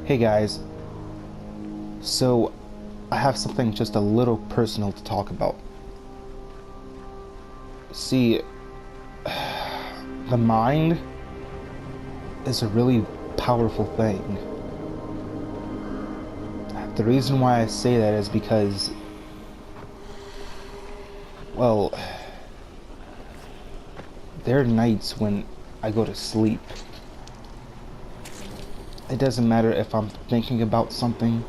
Hey guys, so I have something just a little personal to talk about. See, the mind is a really powerful thing. The reason why I say that is because, well, there are nights when I go to sleep. It doesn't matter if I'm thinking about something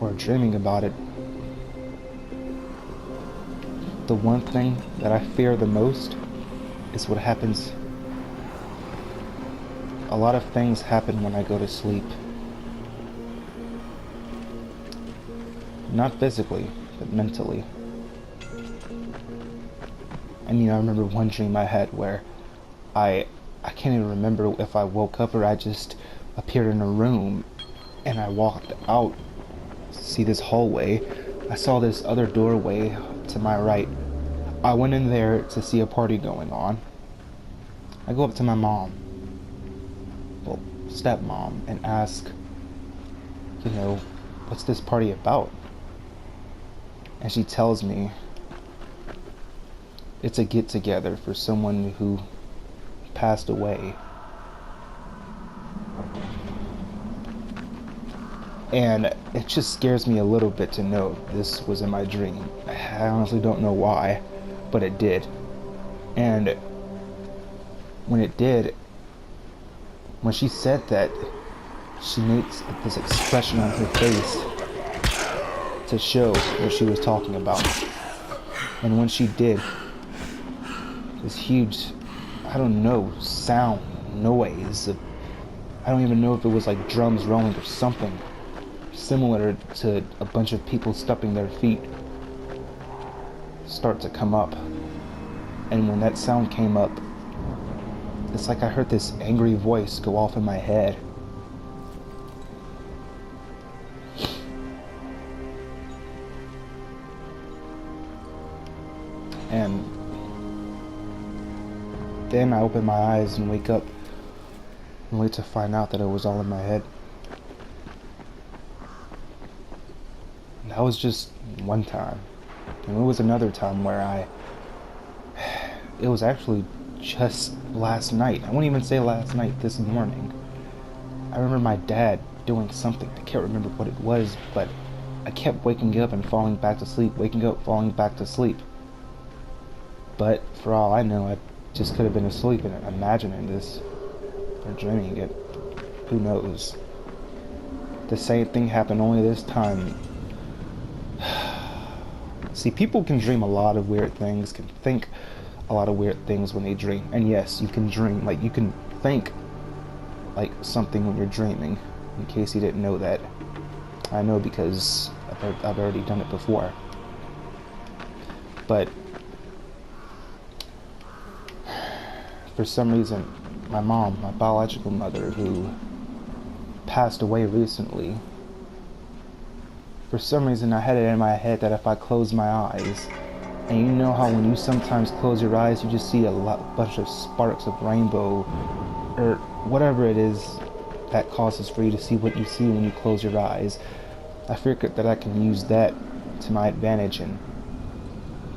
or dreaming about it. The one thing that I fear the most is what happens. A lot of things happen when I go to sleep. Not physically, but mentally. I remember one dream I had where I can't even remember if I woke up or I just appeared in a room and I walked out to see this hallway. I saw this other doorway to my right. I went in there to see a party going on. I go up to my mom, well, stepmom, and ask, what's this party about? And she tells me it's a get together for someone who passed away. And it just scares me a little bit to know this was in my dream. I honestly don't know why, but it did. And when it did, when she said that, she made this expression on her face to show what she was talking about. And when she did, this huge, I don't know, sound, noise, I don't even know if it was like drums rolling or something, similar to a bunch of people stomping their feet, start to come up. And when that sound came up, it's like I heard this angry voice go off in my head. And then I open my eyes and wake up and wait to find out that it was all in my head. And that was just one time. And it was another time where it was actually just last night. I won't even say last night, this morning. I remember my dad doing something. I can't remember what it was, but I kept waking up and falling back to sleep, waking up, falling back to sleep. But for all I know, I just could have been asleep and imagining this, or dreaming it. Who knows? The same thing happened only this time. See, people can dream a lot of weird things, can think a lot of weird things when they dream. And yes, you can dream, like you can think like something when you're dreaming, in case you didn't know that. I know because I've already done it before. But for some reason, my mom, my biological mother, who passed away recently, for some reason I had it in my head that if I close my eyes, and you know how when you sometimes close your eyes, you just see a bunch of sparks of rainbow, or whatever it is that causes for you to see what you see when you close your eyes. I figured that I can use that to my advantage and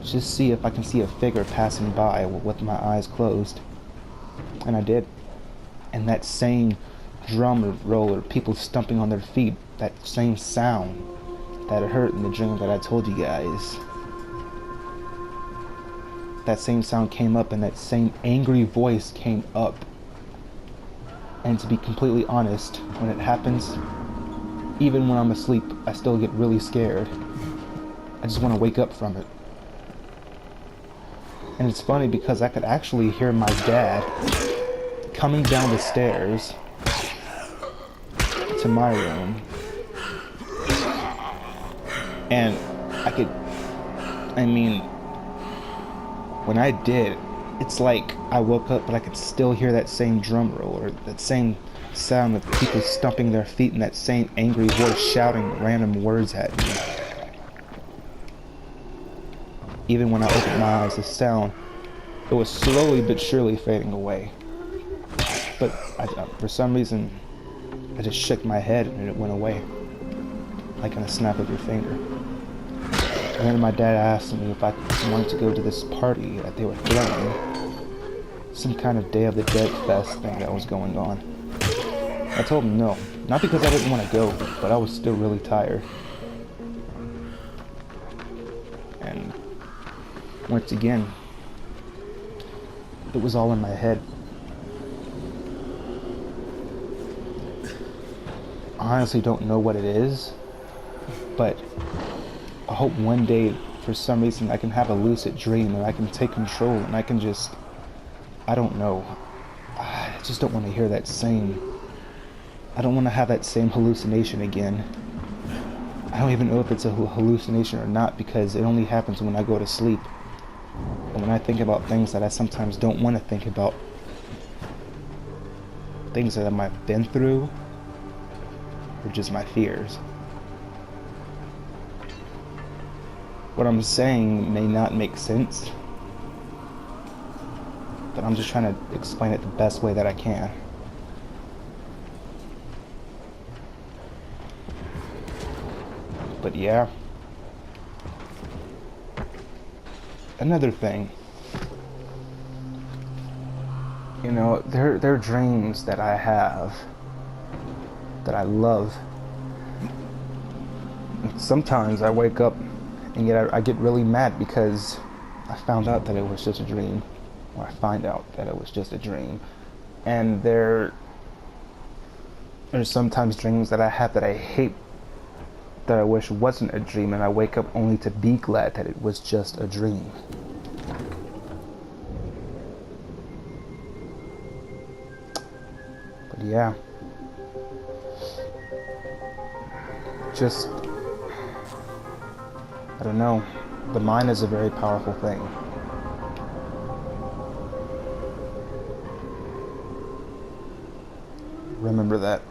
just see if I can see a figure passing by with my eyes closed. And I did. And that same drum roll or people stomping on their feet, that same sound that I heard in the dream that I told you guys, that same sound came up and that same angry voice came up. And to be completely honest, when it happens, even when I'm asleep, I still get really scared. I just want to wake up from it. And it's funny because I could actually hear my dad coming down the stairs to my room. And when I did, it's like I woke up but I could still hear that same drum roll or that same sound of people stomping their feet and that same angry voice shouting random words at me. Even when I opened my eyes, the sound, it was slowly but surely fading away. But for some reason, I just shook my head and it went away, like in a snap of your finger. And then my dad asked me if I wanted to go to this party that they were throwing, some kind of Day of the Dead Fest thing that was going on. I told him no, not because I didn't want to go, but I was still really tired. And once again, it was all in my head. I honestly don't know what it is, but I hope one day, for some reason, I can have a lucid dream and I can take control and I can just, I don't know. I just don't want to hear that same, I don't want to have that same hallucination again. I don't even know if it's a hallucination or not, because it only happens when I go to sleep. And when I think about things that I sometimes don't want to think about, things that I might have been through, or just my fears. What I'm saying may not make sense, but I'm just trying to explain it the best way that I can. But yeah. Another thing. You know, there are dreams that I have that I love. And sometimes I wake up and yet I get really mad because I found out that it was just a dream. Or I find out that it was just a dream. And there's sometimes dreams that I have that I hate, that I wish wasn't a dream, and I wake up only to be glad that it was just a dream. But yeah. Just, I don't know. The mind is a very powerful thing. Remember that.